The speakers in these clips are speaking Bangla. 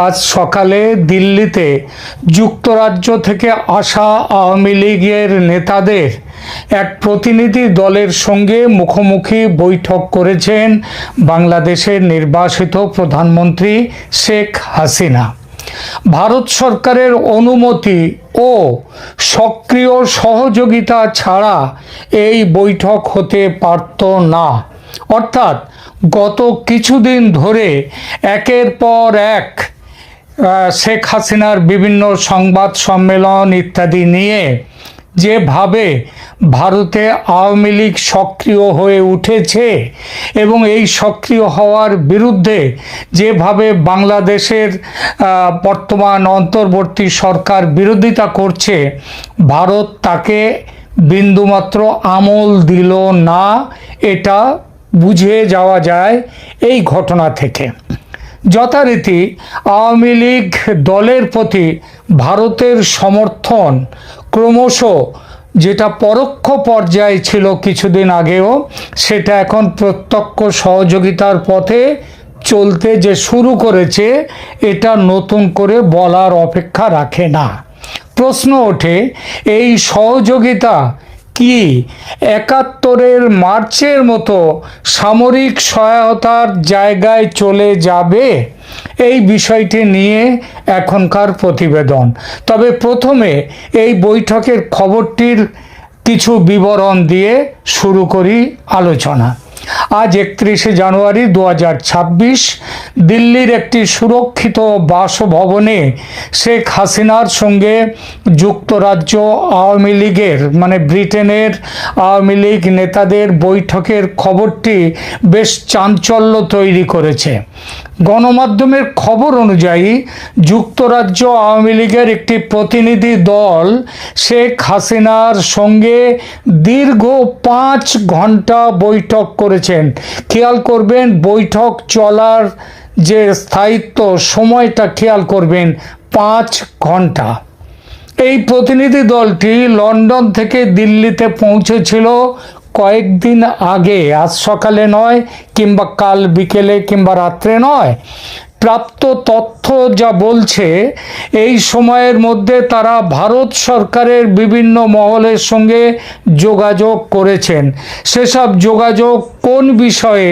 আজ সকালে দিল্লিতে যুক্তরাজ্য থেকে আসা আওয়ামী লীগের নেতাদের এক প্রতিনিধি দলের সঙ্গে মুখোমুখি বৈঠক করেছেন বাংলাদেশের নির্বাচিত প্রধানমন্ত্রী শেখ হাসিনা। ভারত সরকারের অনুমতি ও সক্রিয় সহযোগিতা ছাড়া এই বৈঠক হতে পারত না। অর্থাৎ গত কিছুদিন ধরে একের পর এক শেখ হাসিনার বিভিন্ন সংবাদ সম্মেলন ইত্যাদি নিয়ে যেভাবে ভারতে আওয়ামী লীগ সক্রিয় হয়ে উঠেছে এবং এই সক্রিয় হওয়ার বিরুদ্ধে যেভাবে বাংলাদেশের বর্তমান অন্তর্বর্তী সরকার বিরোধিতা করছে, ভারত তাকে বিন্দুমাত্র আমল দিল না, এটা বুঝে যাওয়া যায় এই ঘটনা থেকে। যথারীতি আওয়ামী লীগ দলের প্রতি ভারতের সমর্থন ক্রমশ, যেটা পরোক্ষ পর্যায়ে ছিল কিছুদিন আগেও, সেটা এখন প্রত্যক্ষ সহযোগিতার পথে চলতে যে শুরু করেছে, এটা নতুন করে বলার অপেক্ষা রাখে না। প্রশ্ন ওঠে, এই সহযোগিতা কি ৭১-এর মার্চের মতো সামরিক সহায়তার জায়গায় চলে যাবে? এই বিষয়টি নিয়ে এখনকার প্রতিবেদন। তবে প্রথমে এই বৈঠকের খবরটির কিছু বিবরণ দিয়ে শুরু করি আলোচনা। আজ ৩১শে জানুয়ারি ২০২৬ দিল্লির একটি সুরক্ষিত বাসভবনে শেখ হাসিনার সঙ্গে যুক্তরাজ্য আওয়ামী লীগের ব্রিটেনের আওয়ামী লীগ নেতাদের বৈঠকের খবরটি বেশ চাঞ্চল্য তৈরি করেছে। গণমাধ্যমের খবর অনুযায়ী যুক্তরাজ্য আওয়ামী লীগের একটি প্রতিনিধি দল শেখ হাসিনার সঙ্গে দীর্ঘ ৫ ঘন্টা বৈঠক করেছেন। খেয়াল করবেন, বৈঠক চলার যে স্থায়িত্ব সময়টা খেয়াল করবেন, ৫ ঘন্টা। এই প্রতিনিধি দলটি লন্ডন থেকে দিল্লিতে পৌঁছেছিল কয়েকদিন আগে, আজ সকালে নয়, কিংবা কাল বিকেলে কিংবা রাত্রে নয়। প্রাপ্ত তথ্য যা বলছে, এই সময়ের মধ্যে তারা ভারত সরকারের বিভিন্ন মহলের সঙ্গে যোগাযোগ করেছেন। সেসব যোগাযোগ কোন বিষয়ে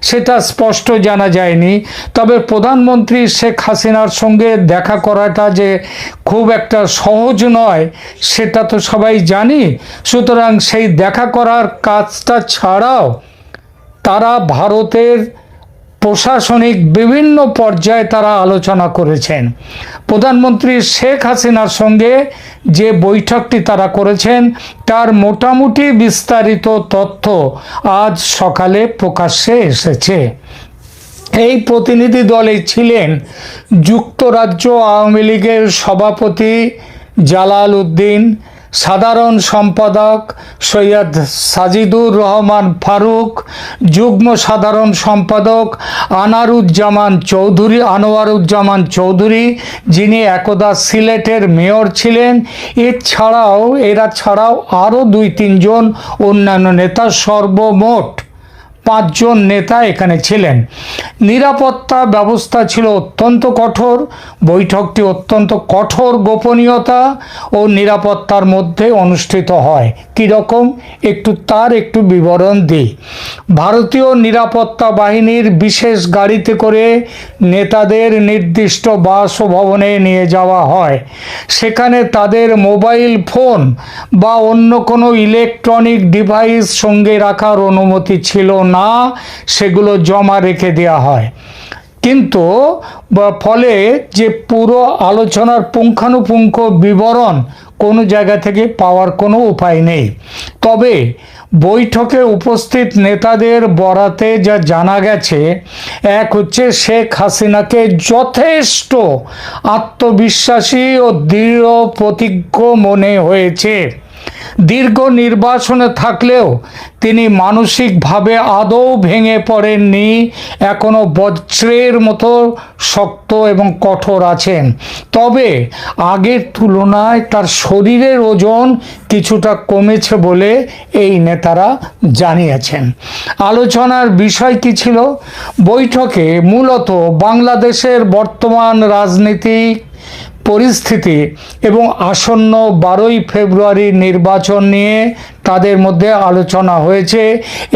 সেটা স্পষ্ট জানা যায়নি। তবে প্রধানমন্ত্রী শেখ হাসিনার সঙ্গে দেখা করাটা যে খুব একটা সহজ নয়, সেটা তো সবাই জানি। সুতরাং সেই দেখা করার কাজটা ছাড়াও তারা ভারতের প্রশাসনিক বিভিন্ন পর্যায়ে তারা আলোচনা করেছেন। প্রধানমন্ত্রী শেখ হাসিনার সঙ্গে যে বৈঠকটি তারা করেছেন, তার মোটামুটি বিস্তারিত তথ্য আজ সকালে প্রকাশ্যে এসেছে। এই প্রতিনিধি দলে ছিলেন যুক্তরাজ্য আওয়ামী লীগের সভাপতি জালাল উদ্দিন, সাধারণ সম্পাদক সৈয়দ সাজিদুর রহমান ফারুক, যুগ্ম সাধারণ সম্পাদক আনোয়ারুজ্জামান চৌধুরী, যিনি একদা সিলেটের মেয়র ছিলেন। এরা ছাড়াও আরও ২-৩ জন অন্যান্য নেতা, সর্বমোট ৫ জন নেতা এখানে ছিলেন। নিরাপত্তা ব্যবস্থা ছিল অত্যন্ত কঠোর। বৈঠকটি অত্যন্ত কঠোর গোপনীয়তা ও নিরাপত্তার মধ্যে অনুষ্ঠিত হয়। কীরকম তার একটু বিবরণ দিই। ভারতীয় নিরাপত্তা বাহিনীর বিশেষ গাড়িতে করে নেতাদের নির্দিষ্ট বাসভবনে নিয়ে যাওয়া হয়। সেখানে তাদের মোবাইল ফোন বা অন্য কোনো ইলেকট্রনিক ডিভাইস সঙ্গে রাখার অনুমতি ছিল না, সেগুলো জমা রেখে দেওয়া হয়। কিন্তু ফলে যে পুরো আলোচনার পুঙ্খানুপুঙ্খ বিবরণ কোনো জায়গা থেকে পাওয়ার কোনো উপায় নেই। তবে বৈঠকে উপস্থিত নেতাদের বরাতে যা জানা গেছে, এক হচ্ছে শেখ হাসিনাকে যথেষ্ট আত্মবিশ্বাসী ও দৃঢ় প্রতিজ্ঞ মনে হয়েছে। দীর্ঘ নির্বাসনে থাকলেও তিনি মানসিকভাবে আদৌ ভেঙে পড়েননি, এখনো বজ্রের মতো শক্ত এবং কঠোর আছেন। তবে আগের তুলনায় তার শরীরের ওজন কিছুটা কমেছে বলে এই নেতারা জানিয়েছেন। আলোচনার বিষয় কি ছিল? বৈঠকে মূলত বাংলাদেশের বর্তমান রাজনীতিক পরিস্থিতি এবং আসন্ন 12ই ফেব্রুয়ারি নির্বাচন নিয়ে তাদের মধ্যে আলোচনা হয়েছে।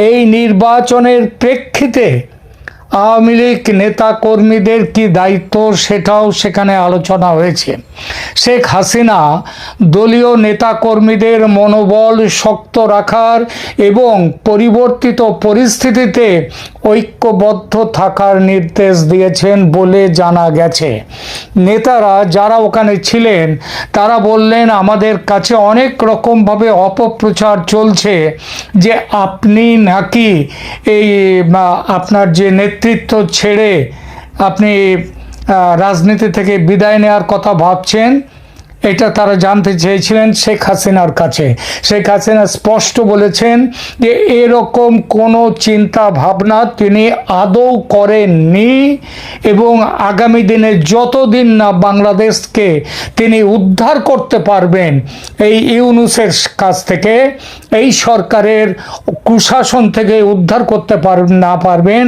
এই নির্বাচনের প্রেক্ষিতে আওয়ামী লীগ নেতা কর্মীদের কি দায়িত্ব সেটাও সেখানে আলোচনা হয়েছে। শেখ হাসিনা দলীয় নেতা কর্মীদের মনোবল শক্ত রাখার এবং পরিবর্তিত পরিস্থিতিতে ঐক্যবদ্ধ থাকার নির্দেশ দিয়েছেন বলে জানা গেছে। নেতারা যারা ওখানে ছিলেন তারা বললেন, আমাদের কাছে অনেক রকমভাবে অপপ্রচার চলছে যে আপনি নাকি এই আপনার যে নেতৃত্ব ছেড়ে আপনি রাজনীতি থেকে বিদায় নেওয়ার কথা ভাবছেন। এটা তারা জানতে চেয়েছিলেন শেখ হাসিনার কাছে। শেখ হাসিনা স্পষ্ট বলেছেন যে এরকম কোনো চিন্তা ভাবনা তিনি আদৌ করেননি এবং আগামী দিনে যতদিন না বাংলাদেশকে তিনি উদ্ধার করতে পারবেন এই ইউনূসের কাছ থেকে, এই সরকারের কুশাসন থেকে উদ্ধার করতে না পারবেন,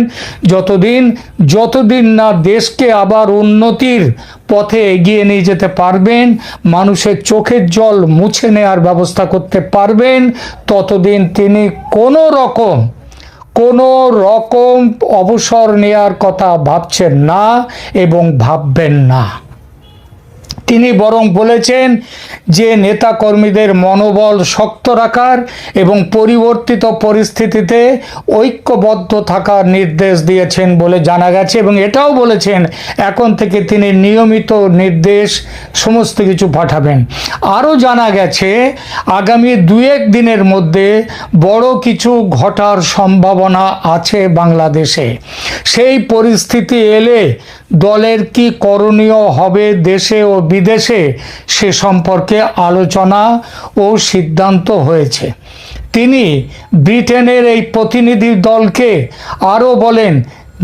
যতদিন না দেশকে আবার উন্নতির পথে এগিয়ে নিয়ে যেতে পারবেন, মানুষের চোখের জল মুছে নেওয়ার ব্যবস্থা করতে পারবেন, ততদিন তিনি কোনো রকম অবসর নেওয়ার কথা ভাবছেন না এবং ভাববেন না। তিনি বরং বলেছেন যে নেতাকর্মীদের মনোবল শক্ত রাখার এবং পরিবর্তিত পরিস্থিতিতে ঐক্যবদ্ধ থাকার নির্দেশ দিয়েছেন বলে জানা গেছে এবং এটাও বলেছেন এখন থেকে তিনি নিয়মিত নির্দেশ সমস্ত কিছু পাঠাবেন। আরও জানা গেছে আগামী 2-1 দিনের মধ্যে বড় কিছু ঘটার সম্ভাবনা আছে বাংলাদেশে। সেই পরিস্থিতি এলে দলের কি করণীয় হবে দেশে ও বিদেশে সে সম্পর্কে আলোচনা ও সিদ্ধান্ত হয়েছে। তিনি ব্রিটেনের এই প্রতিনিধি দলকে আরও বলেন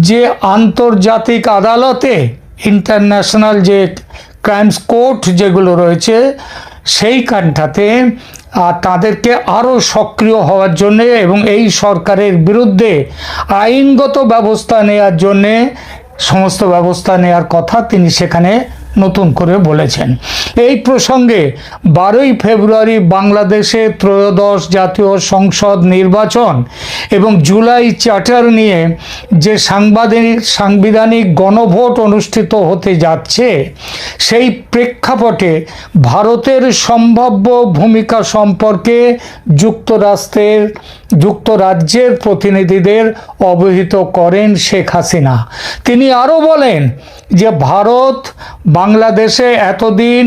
যে আন্তর্জাতিক আদালতে ইন্টারন্যাশনাল যে ক্রাইমস কোর্ট যেগুলো রয়েছে সেইখানটাতে তাদেরকে আরও সক্রিয় হওয়ার জন্যে এবং এই সরকারের বিরুদ্ধে আইনগত ব্যবস্থা নেওয়ার জন্যে সমস্ত ব্যবস্থা নেওয়ার কথা তিনি সেখানে নতুন করে বলেছেন। এই প্রসঙ্গে 12ই ফেব্রুয়ারি বাংলাদেশে ত্রয়োদশ জাতীয় সংসদ নির্বাচন এবং জুলাই চার্টার নিয়ে যে সাংবিধানিক গণভোট অনুষ্ঠিত হতে যাচ্ছে সেই প্রেক্ষাপটে ভারতের সম্ভাব্য ভূমিকা সম্পর্কে যুক্তরাজ্যের প্রতিনিধিদের অবহিত করেন শেখ হাসিনা। তিনি আরও বলেন যে ভারত বাংলাদেশে এতদিন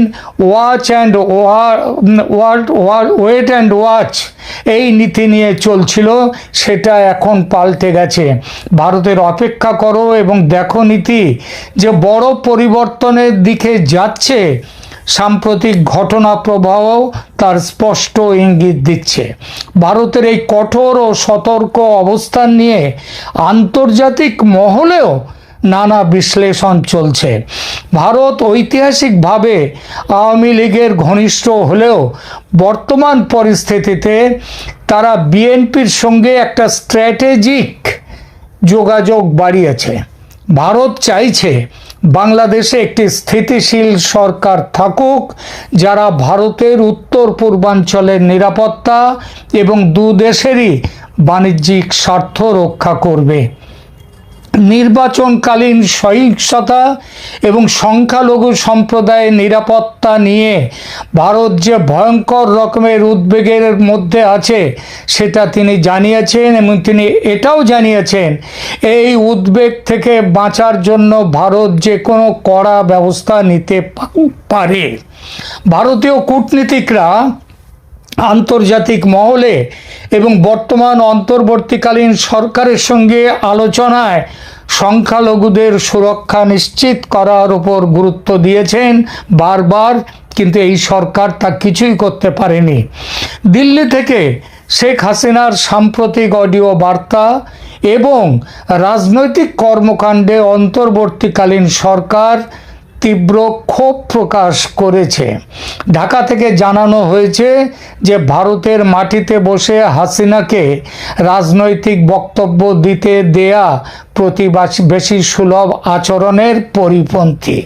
ওয়েট অ্যান্ড ওয়াচ এই নীতি নিয়ে চলছিল, সেটা এখন পাল্টে গেছে। ভারতের অপেক্ষা করো এবং দেখো নীতি যে বড় পরিবর্তনের দিকে যাচ্ছে। সাম্প্রতিক ঘটনা প্রবাহ তার স্পষ্ট ইঙ্গিত দিচ্ছে। ভারতের এই কঠোর ও সতর্ক অবস্থান নিয়ে আন্তর্জাতিক মহলেও নানা বিশ্লেষণ চলছে। ভারত ঐতিহাসিকভাবে আওয়ামী লীগের ঘনিষ্ঠ হলেও বর্তমান পরিস্থিতিতে তারা বিএনপির সঙ্গে একটা স্ট্র্যাটেজিক যোগাযোগ বাড়িয়েছে। ভারত চাইছে বাংলাদেশে একটি স্থিতিশীল সরকার থাকুক যারা ভারতের উত্তর পূর্বাঞ্চলের নিরাপত্তা এবং দুদেশেরই বাণিজ্যিক স্বার্থ রক্ষা করবে। নির্বাচনকালীন সহিংসতা এবং সংখ্যালঘু সম্প্রদায়ের নিরাপত্তা নিয়ে ভারত যে ভয়ঙ্কর রকমের উদ্বেগের মধ্যে আছে সেটা তিনি জানিয়েছেন এবং তিনি এটাও জানিয়েছেন এই উদ্বেগ থেকে বাঁচার জন্য ভারত যে কোনো কড়া ব্যবস্থা নিতে পারে। ভারতীয় কূটনীতিকরা আন্তর্জাতিক মহলে এবং বর্তমান অন্তর্বর্তীকালীন সরকারের সঙ্গে আলোচনায় সংখ্যালঘুদের সুরক্ষা নিশ্চিত করার উপর গুরুত্ব দিয়েছেন বারবার, কিন্তু এই সরকার তা কিছুই করতে পারেনি। দিল্লি থেকে শেখ হাসিনার সাম্প্রতিক অডিও বার্তা এবং রাজনৈতিক কর্মকাণ্ডে অন্তর্বর্তীকালীন সরকার তীব্র ক্ষোভ প্রকাশ করেছে। ঢাকা থেকে জানানো হয়েছে যে ভারতের মাটিতে বসে হাসিনাকে রাজনৈতিক বক্তব্য দিতে দেয়া প্রতিবেশী সুলভ আচরণের পরিপন্থী।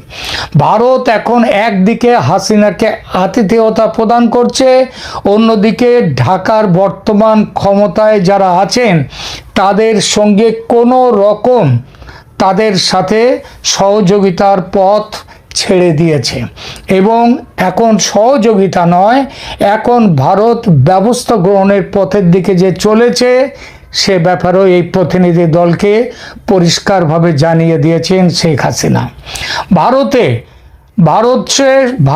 ভারত এখন একদিকে হাসিনাকে আতিথেয়তা প্রদান করছে, অন্যদিকে ঢাকার বর্তমান ক্ষমতায় যারা আছেন তাদের সঙ্গে কোনো রকম তাদের সাথে সহযোগিতার পথ ছেড়ে দিয়েছে এবং এখন সহযোগিতা নয়, এখন ভারত ব্যবস্থা গ্রহণের পথের দিকে যে চলেছে সে ব্যাপারেও এই প্রতিনিধি দলকে পরিষ্কারভাবে জানিয়ে দিয়েছেন শেখ হাসিনা।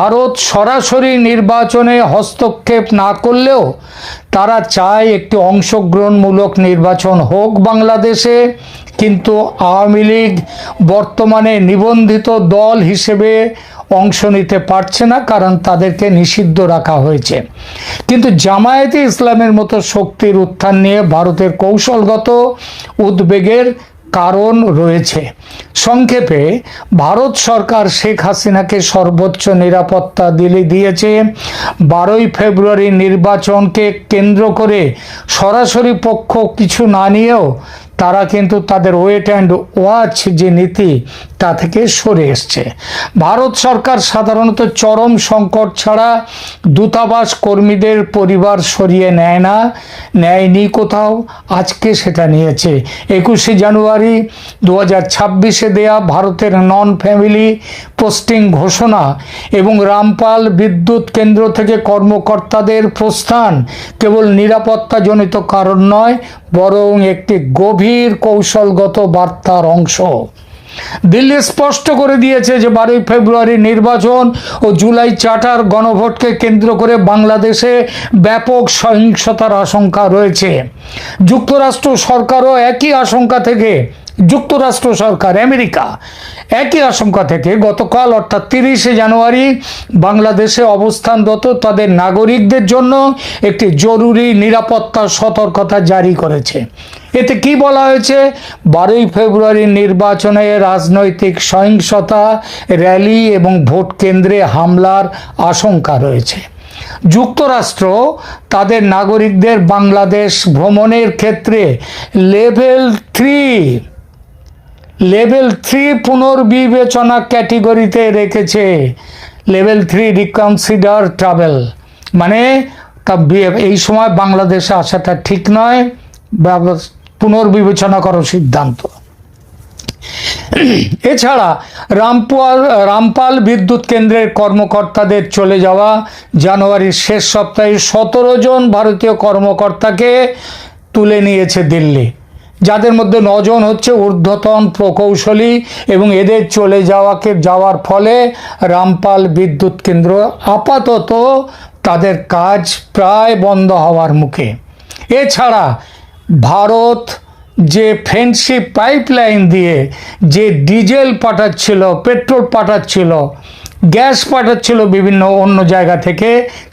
ভারত সরাসরি নির্বাচনে হস্তক্ষেপ না করলেও তারা চায় একটি অংশগ্রহণমূলক নির্বাচন হোক বাংলাদেশে, কিন্তু আওয়ামী লীগ বর্তমানে নিবন্ধিত দল হিসেবে অংশ নিতে পারছে না, কারণ তাদেরকে নিষিদ্ধ রাখা হয়েছে। কিন্তু জামায়াতে ইসলামের মতো শক্তির উত্থান নিয়ে ভারতের কৌশলগত উদ্বেগের কারণ রয়েছে। সংক্ষেপে, ভারত সরকার শেখ হাসিনাকে সর্বোচ্চ নিরাপত্তা দিয়েছে। 12ই ফেব্রুয়ারি নির্বাচনকে কেন্দ্র করে সরাসরি পক্ষ কিছু না নিয়েও তারা কিন্তু তাদের ওয়েট অ্যান্ড ওয়াচ যে নীতি তা থেকে সরে এসছে। ভারত সরকার সাধারণত চরম সংকট ছাড়া দূতাবাস কর্মীদের পরিবার সরিয়ে নেয়নি কোথাও, আজকে সেটা নিয়েছে। 21শে জানুয়ারি 2026-এ দেয়া ভারতের নন ফ্যামিলি পোস্টিং ঘোষণা এবং রামপাল বিদ্যুৎ কেন্দ্র থেকে কর্মকর্তাদের প্রস্থান কেবল নিরাপত্তাজনিত কারণ নয়, বরং একটি গভীর কৌশলগত বার্তার অংশ। দিল্লি স্পষ্ট করে দিয়েছে যে 12ই ফেব্রুয়ারি নির্বাচন ও জুলাই চার্টার গণভোটকে কেন্দ্র করে বাংলাদেশে ব্যাপক সহিংসতার আশঙ্কা রয়েছে। যুক্তরাষ্ট্র সরকারও একই আশঙ্কা থেকে আমেরিকা একই আশঙ্কা থেকে গতকাল অর্থাৎ 30শে জানুয়ারি বাংলাদেশে অবস্থানরত তাদের নাগরিকদের জন্য একটি জরুরি নিরাপত্তা সতর্কতা জারি করেছে। এতে কি বলা হয়েছে? 12ই ফেব্রুয়ারি নির্বাচনে রাজনৈতিক সহিংসতা, র্যালি এবং ভোট কেন্দ্রে হামলার আশঙ্কা রয়েছে। যুক্তরাষ্ট্র তাদের নাগরিকদের বাংলাদেশ ভ্রমণের ক্ষেত্রে লেভেল 3 পুনর্বিবেচনা ক্যাটেগরিতে রেখেছে। লেভেল 3 রিকনসিডার ট্রাভেল, মানে এই সময় বাংলাদেশে আসাটা ঠিক নয়, পুনর্বিবেচনা করার সিদ্ধান্ত। এছাড়া রামপাল বিদ্যুৎ কেন্দ্রের কর্মকর্তাদের চলে যাওয়া, জানুয়ারির শেষ সপ্তাহে 17 জন ভারতীয় কর্মকর্তাকে তুলে নিয়েছে দিল্লি, যাদের মধ্যে 9 জন হচ্ছে ঊর্ধ্বতন প্রকৌশলী, এবং এদের চলে যাওয়ার ফলে রামপাল বিদ্যুৎ কেন্দ্র আপাতত তাদের কাজ প্রায় বন্ধ হওয়ার মুখে। এছাড়া ভারত যে ফ্রেন্ডশিপ পাইপলাইন দিয়ে যে ডিজেল পাঠাচ্ছিল, পেট্রোল পাঠাচ্ছিল, গ্যাস পাঠাচ্ছিল বিভিন্ন অন্য জায়গা থেকে,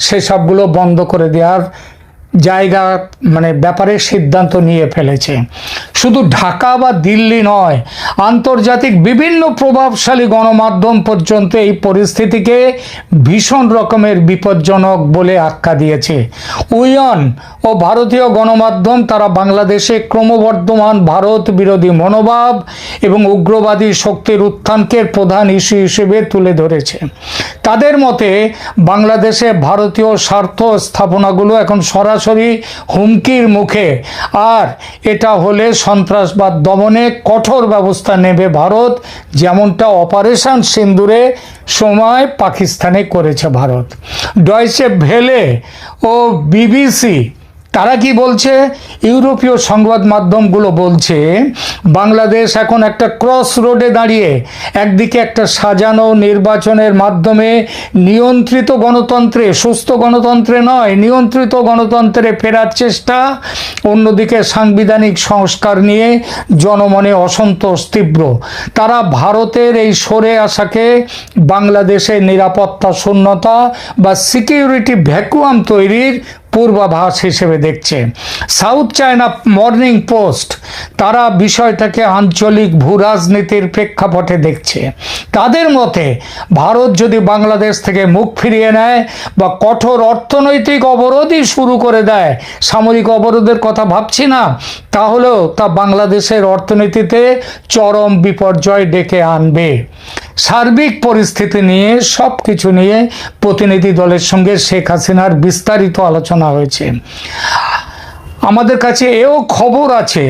সেসবগুলো বন্ধ করে দেওয়ার ব্যাপারে সিদ্ধান্ত নিয়ে ফেলেছে। শুধু ঢাকা বা দিল্লি নয়, আন্তর্জাতিক বিভিন্ন প্রভাবশালী গণমাধ্যম পর্যন্ত এই পরিস্থিতিকে ভীষণ রকমের বিপজ্জনক বলে আখ্যা দিয়েছে। উইয়ন ও ভারতীয় গণমাধ্যম তারা বাংলাদেশে ক্রমবর্ধমান ভারত বিরোধী মনোভাব এবং উগ্রবাদী শক্তির উত্থানকে প্রধান ইস্যু হিসেবে তুলে ধরেছে। তাদের মতে বাংলাদেশে ভারতীয় স্বার্থ স্থাপনাগুলো এখন সরাসরি হুমকির মুখে, আর এটা হলে সন্ত্রাসবাদ দমনে কঠোর ব্যবস্থা নেবে ভারত, যেমনটা অপারেশন সিন্দুরে সময় পাকিস্তানে করেছে ভারত। ডয়েচে ভেলে ও বিবিসি তারা কি বলছে? ইউরোপীয় সংবাদ মাধ্যমগুলো বলছে বাংলাদেশ এখন একটা ক্রস রোডে দাঁড়িয়ে, একদিকে একটা সাজানো নির্বাচনের মাধ্যমে নিয়ন্ত্রিত গণতন্ত্রে, সুস্থ গণতন্ত্রে নয়, নিয়ন্ত্রিত গণতন্ত্রে ফেরার চেষ্টা, অন্যদিকে সাংবিধানিক সংস্কার নিয়ে জনমনে অসন্তোষ তীব্র। তারা ভারতের এই সরে আসাকে বাংলাদেশের নিরাপত্তা শূন্যতা বা সিকিউরিটি ভ্যাকুয়াম তৈরির পূর্বাভাস হিসেবে দেখছে। সাউথ চায়না মর্নিং পোস্ট তারা বিষয়টাকে আঞ্চলিক ভূরাজনীতির প্রেক্ষাপটে দেখছে। তাদের মতে ভারত যদি বাংলাদেশ থেকে মুখ ফিরিয়ে নেয় বা কঠোর অর্থনৈতিক অবরোধই শুরু করে দেয়, সামরিক অবরোধের কথা ভাবছি না, তাহলেও তা বাংলাদেশের অর্থনীতিতে চরম বিপর্যয় ডেকে আনবে। সার্বিক পরিস্থিতি নিয়ে, সব কিছু নিয়ে প্রতিনিধি দলের সঙ্গে শেখ হাসিনার বিস্তারিত আলোচনা হয়েছে। আমাদের কাছে এও খবর আছে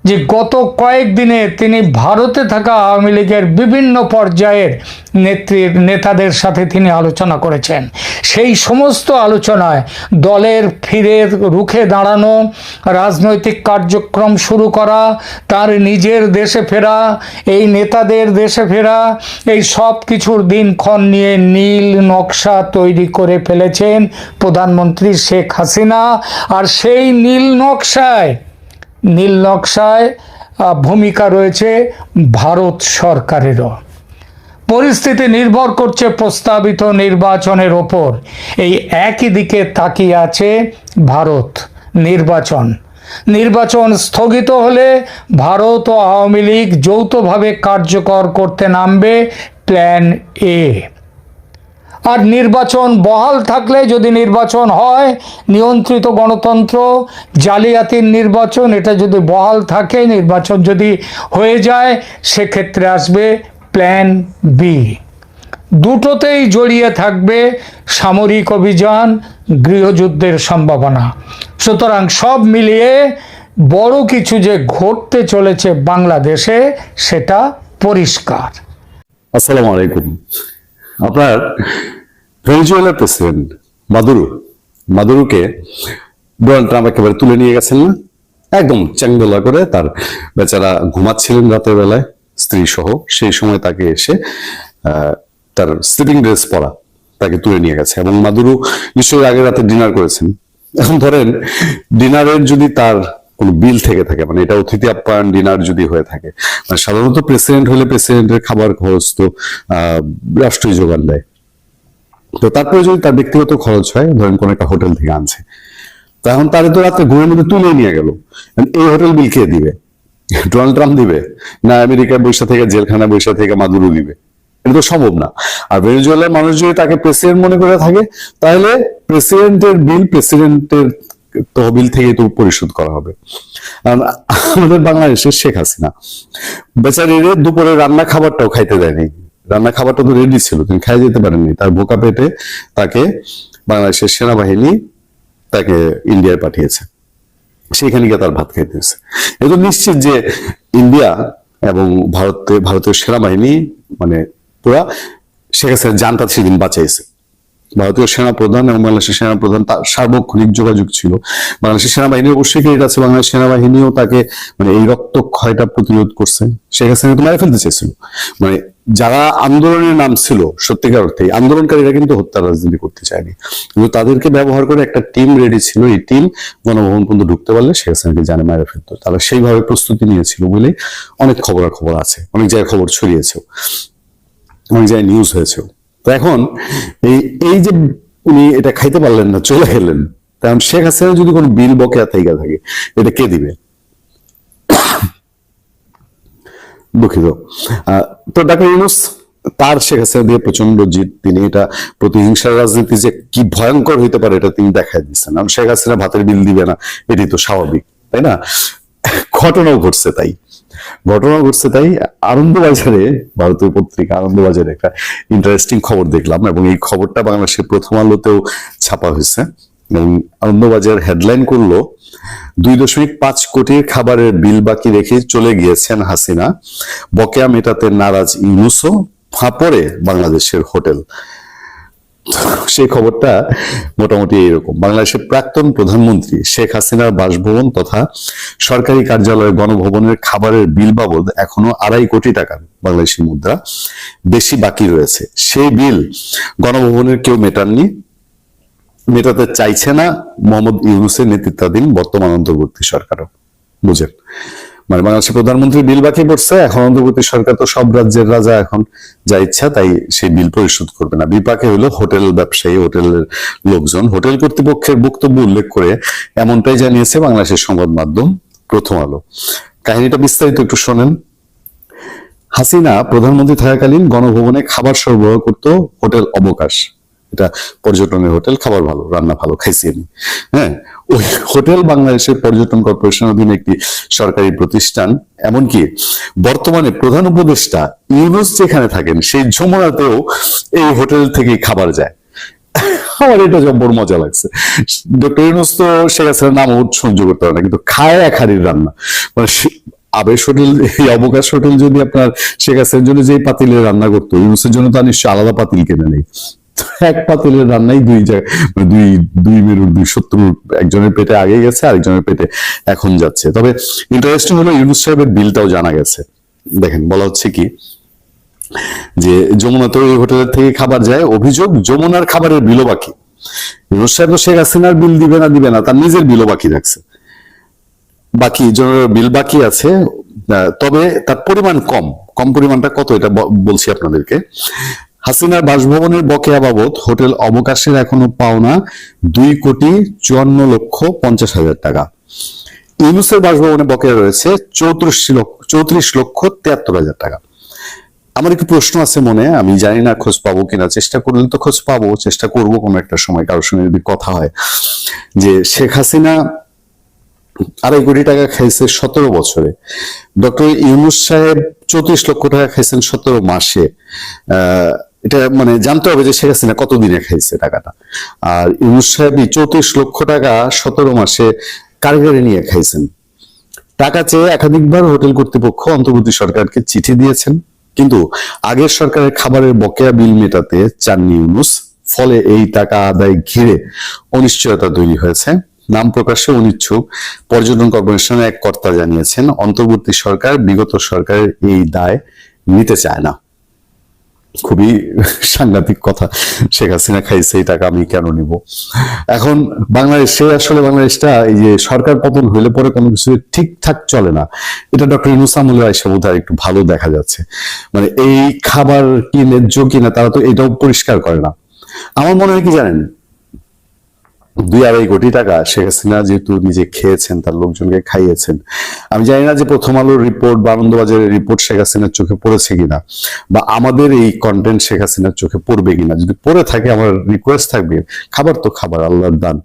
যে গত কয়েকদিনে তিনি ভারতে থাকা আওয়ামী লীগের বিভিন্ন পর্যায়ের নেতাদের সাথে তিনি আলোচনা করেছেন। সেই সমস্ত আলোচনায় দলের ফিরে রুখে দাঁড়ানো, রাজনৈতিক কার্যক্রম শুরু করা, তার নিজের দেশে ফেরা, এই নেতাদের দেশে ফেরা, এই সব কিছুর দিনক্ষণ নিয়ে নীল নকশা তৈরি করে ফেলেছেন প্রধানমন্ত্রী শেখ হাসিনা। আর সেই নীল নকশায় ভূমিকা রয়েছে ভারত সরকারেরও। পরিস্থিতি নির্ভর করছে প্রস্তাবিত নির্বাচনের ওপর। এই একই দিকে তাকিয়ে আছে ভারত। নির্বাচন স্থগিত হলে ভারত ও আওয়ামী লীগ যৌথভাবে কার্যকর করতে নামবে প্ল্যান এ। আর নির্বাচন বহাল থাকলে, যদি নির্বাচন হয়, নিয়ন্ত্রিত গণতন্ত্র, জালিয়াতির নির্বাচন, এটা যদি বহাল থাকে, নির্বাচন যদি হয়ে যায়, সেক্ষেত্রে আসবে প্ল্যান বি। দুটোতেই জড়িয়ে থাকবে সামরিক অভিযান, গৃহযুদ্ধের সম্ভাবনা। সুতরাং সব মিলিয়ে বড় কিছু যে ঘটতে চলেছে বাংলাদেশে, সেটা পরিষ্কার। আসসালামু আলাইকুম। আপনার ভেনেজুয়েলার প্রেসিডেন্ট মাদুরোকে ডোনাল্ড ট্রাম্প একেবারে তুলে নিয়ে গেছেন না, একদম চ্যাংদোলা করে। তার বেচারা ঘুমাচ্ছিলেন রাতের বেলায় স্ত্রী সহ, সেই সময় তাকে এসে তার স্লিপিং ড্রেস পরা তাকে তুলে নিয়ে গেছে। এবং মাদুরো নিশ্চয়ই আগের রাতে ডিনার করেছেন। এখন ধরেন ডিনারের যদি তার কোনো বিল থেকে থাকে, মানে এটা অতিথি আপ্যায়ন ডিনার যদি হয়ে থাকে, মানে সাধারণত প্রেসিডেন্ট হলে প্রেসিডেন্টের খাবার খরচ তো রাষ্ট্রই যোগান দেয়। তো তারপরে যদি তার ব্যক্তিগত খরচ হয়, ধরেন কোন একটা হোটেল থেকে আনছে, তো এখন তার তো রাত্রে ঘুমের মধ্যে তুলে নিয়ে গেল, এই হোটেল বিল কে দিবে? ডোনাল্ড ট্রাম্প দিবে না আমেরিকায় বৈশা থেকে, জেলখানা বৈশা থেকে মাদুরো দিবে? এটা তো সম্ভব না। আর ভেনেজুয়েলার মানুষ যদি তাকে প্রেসিডেন্ট মনে করে থাকে, তাহলে প্রেসিডেন্টের বিল প্রেসিডেন্টের তহবিল থেকে তো পরিশোধ করা হবে। আমাদের বাংলাদেশের শেখ হাসিনা বেচারির দুপুরে রান্না খাবারটাও খাইতে দেয়নি। রান্না খাবারটা তো রেডি ছিল, তিনি খাই যেতে পারেননি। তার বোকা পেটে তাকে বাংলাদেশের সেনাবাহিনী তাকে ইন্ডিয়ায় পাঠিয়েছে, সেখানে গিয়ে তার ভাত খাইতে হয়েছে। এ তো নিশ্চিত যে ইন্ডিয়া এবং ভারতের সেনাবাহিনী মানে পুরা শেখ হাসিনার জানটা সেদিন বাঁচাইছে। ভারতীয় সেনাপ্রধান এবং বাংলাদেশের সেনাপ্রধান তার সার্বক্ষণিক যোগাযোগ ছিল। বাংলাদেশের সেনাবাহিনী অবশ্যই ক্রেডিট আছে, বাংলাদেশ সেনাবাহিনীও তাকে মানে এই রক্তক্ষয়টা প্রতিরোধ করছে। শেখ হাসিনা তো মেরে ফেলতে চেয়েছিল। মানে যারা আন্দোলনের নাম ছিল, সত্যিকার অর্থে আন্দোলনকারীরা কিন্তু হত্যা রাজনীতি করতে চায়নি, কিন্তু তাদেরকে ব্যবহার করে একটা টিম রেডি ছিল। এই টিম গণভবন পর্যন্ত ঢুকতে পারলে শেখ হাসিনাকে জানে মেরে ফেলতো। তারা সেইভাবে প্রস্তুতি নিয়েছিল বলে অনেক খবরাখবর আছে, অনেক জায়গায় খবর ছড়িয়েছে, অনেক জায়গায় নিউজ হয়েছে। তো এখন এই যে উনি এটা খাইতে পারলেন না, চলে গেলেন, কারণ শেখ হাসিনা যদি কোনো বিল বকেয়া থেকে থাকে, এটা কে দিবে? দুঃখিত। তো ডক্টর ইউনূস তার শেখ হাসিনা দিয়ে প্রচন্ড জিত। তিনি এটা প্রতিহিংসার রাজনীতি যে কি ভয়ঙ্কর হইতে পারে এটা তিনি দেখাই দিচ্ছেন। কারণ শেখ হাসিনা ভাতের বিল দিবে না, এটি তো স্বাভাবিক, তাই না? ঘটনাও ঘটছে তাই। আনন্দবাজারে, ভারতীয় পত্রিকা আনন্দবাজারে একটা ইন্টারেস্টিং খবর দেখলাম, এবং এই খবরটা বাংলাদেশের প্রথম আলোতেও ছাপা হয়েছে। এবং আনন্দবাজার হেডলাইন করলো, 2.5 কোটির খাবারের বিল বাকি রেখে চলে গিয়েছেন হাসিনা, বকেয়া মেটাতে নারাজ ইউনূসও, ফাঁপড়ে বাংলাদেশের হোটেল। সেই খবরটা মোটামুটি এরকম। বাংলাদেশের প্রাক্তন প্রধানমন্ত্রী শেখ হাসিনার বাসভবন তথা সরকারি কার্যালয় গণভবনের খাবারের বিল বাবদ এখনো 2.5 কোটি টাকার বাংলাদেশি মুদ্রা বেশি বাকি রয়েছে। সেই বিল গণভবনের কেউ মেটাতে চাইছে না মোহাম্মদ ইউনূসের নেতৃত্বাধীন বর্তমান অন্তর্বর্তী সরকারও। বুঝেন, মানে বাংলাদেশের প্রধানমন্ত্রী বিল বাকি পড়ছে, এখন অন্তর্বর্তী সরকার তো সব রাজ্যের রাজা, এখন যা ইচ্ছা তাই সেই বিল পরিশোধ করবে না। বিপাকে হলো হোটেল ব্যবসায়ী, হোটেলের লোকজন। হোটেল কর্তৃপক্ষের বক্তব্য উল্লেখ করে এমনটাই জানিয়েছে বাংলাদেশের সংবাদ মাধ্যম প্রথম আলো। কাহিনীটা বিস্তারিত একটু শোনেন। হাসিনা প্রধানমন্ত্রী থাকাকালীন গণভবনে খাবার সরবরাহ করত হোটেল অবকাশ। এটা পর্যটনের হোটেল, খাবার ভালো, রান্না ভালো, খাইছি আমি। হ্যাঁ, ওই হোটেল বাংলাদেশের পর্যটন কর্পোরেশনের অধীনে একটি সরকারি প্রতিষ্ঠান। এমনকি বর্তমানে প্রধান উপদেষ্টা ইউনূস যেখানে থাকেন সেই যমুনাতেও এই হোটেল থেকেই খাবার যায়। আমার এটা জব্বর মজা লাগছে। ডক্টর ইউনূস তো শেখ হাসিনার নাম সহ্য করতে পারে না, কিন্তু খায় এক হাড়ির রান্না। মানে আবেশ হোটেল, এই অবকাশ হোটেল যদি আপনার শেখ হাসিনার জন্য যে পাতিলে রান্না করতো, ইউনূসের জন্য তার নিশ্চয় আলাদা পাতিল কেনে নেই। এক পাতিলের রান্নাই দুই জায়গায়, দুই মেরুর দুই শত্রু, একজনের পেটে আগে গেছে, আরেকজনের পেটে এখন যাচ্ছে। তবে ইন্টারেস্টিং হলো ইউনূস সাহেবের বিলটাও জানা গেছে। দেখেন, বলা হচ্ছে কি যে যমুনাতে ওই হোটেলের থেকে খাবার যায়, অভিযোগ যমুনার খাবারের বিলও বাকি। ইউনূস সাহেব শেখ হাসিনার বিল দিবে না, তার নিজের বিলও বাকি রাখছে। বিল বাকি আছে, তবে তার পরিমাণ কম পরিমাণটা কত এটা বলছি আপনাদেরকে। হাসিনার বাসভবনের বকেয়া বাবদ হোটেল অবকাশের এখনো পাওনা 2,54,50,000 টাকা। ইউনূসের বাসভবনে বকেয়া রয়েছে 34,73,73,000 টাকা। আমার একটু প্রশ্ন আছে মনে, আমি জানি না খোঁজ পাবো কিনা, চেষ্টা করলে তো খোঁজ পাবো, চেষ্টা করবো কোনো একটা সময় কারোর সঙ্গে যদি কথা হয়, যে শেখ হাসিনা 2.5 কোটি টাকা খাইছে 17 বছরে, ডক্টর ইউনূস সাহেব 34 লক্ষ টাকা খাইছেন 17 মাসে। এটা মানে জানতে হবে যে শেখ হাসিনা কতদিনে খাইছে টাকাটা। আর ইউনূস সাহেব 34 লক্ষ টাকা 17 মাসে কারাগারে নিয়ে খাইছেন। টাকা চেয়ে একাধিকবার হোটেল কর্তৃপক্ষ অন্তর্বর্তী সরকারকে চিঠি দিয়েছেন, কিন্তু আগের সরকারের খাবারের বকেয়া বিল মেটাতে চাননি ইউনূস। ফলে এই টাকা আদায় ঘিরে অনিশ্চয়তা তৈরি হয়েছে। নাম প্রকাশে অনিচ্ছুক পর্যটন কর্পোরেশনের এক কর্তা জানিয়েছেন, অন্তর্বর্তী সরকার বিগত সরকারের এই দায় নিতে চায় না। খুবই সাংঘাতিক কথা। শেখ হাসিনা খাইছে, এই টাকা আমি কেন নিব? এখন বাংলাদেশটা এই যে সরকার পতন হইলে পরে কোনো কিছু ঠিকঠাক চলে না, এটা ডক্টর ইউনূস আমলে আইসা বোধহয় একটু ভালো দেখা যাচ্ছে। মানে এই খাবার কি ন্যায্য কিনা তারা তো এটাও পরিষ্কার করে না। আমার মনে হয় কি জানেন, 2-2.5 কোটি টাকা শেখ হাসিনা যেহেতু নিজে খেয়েছেন, তার লোকজনকে খাইয়েছেন। আমি জানি না যে প্রথম আলোর রিপোর্ট বা আনন্দবাজারের রিপোর্ট শেখ হাসিনার চোখে পড়েছে কিনা, বা আমাদের এই কন্টেন্ট শেখ হাসিনার চোখে পড়বে কিনা। যদি পড়ে থাকে, আমার রিকোয়েস্ট থাকবে, খাবার তো খাবার, আল্লাহর দান,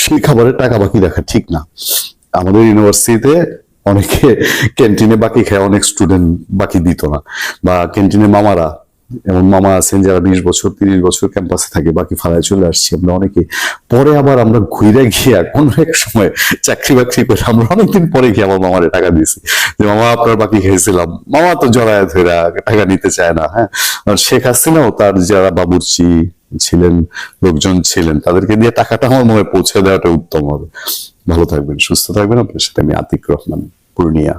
সেই খাবারের টাকা বাকি রাখা ঠিক না। আমাদের ইউনিভার্সিটিতে অনেকে ক্যান্টিনে বাকি খায়, অনেক স্টুডেন্ট বাকি দিত না। বা ক্যান্টিনে মামারা, এমন মামা আছেন যারা 20 বছর 30 বছর ক্যাম্পাসে থাকে, বাকি ফালায় চলে আসছি আমরা অনেকে। পরে আবার আমরা ঘুরে গিয়ে কোন এক সময় চাকরি বাকরি করে আমরা অনেকদিন পরে গিয়ে আমার মামারে টাকা দিয়েছি, যে মামা আপনার বাকি খেয়েছিলাম। মামা তো জড়ায় ধরা টাকা নিতে চায় না। হ্যাঁ, শেখ হাসিনাও তার যারা বাবুর্চি ছিলেন, লোকজন ছিলেন, তাদেরকে দিয়ে টাকাটা আমার মনে পৌঁছে দেওয়াটা উত্তম হবে। ভালো থাকবেন, সুস্থ থাকবেন। আপনার সাথে আমি আতিক রহমান, পূর্ণিয়া।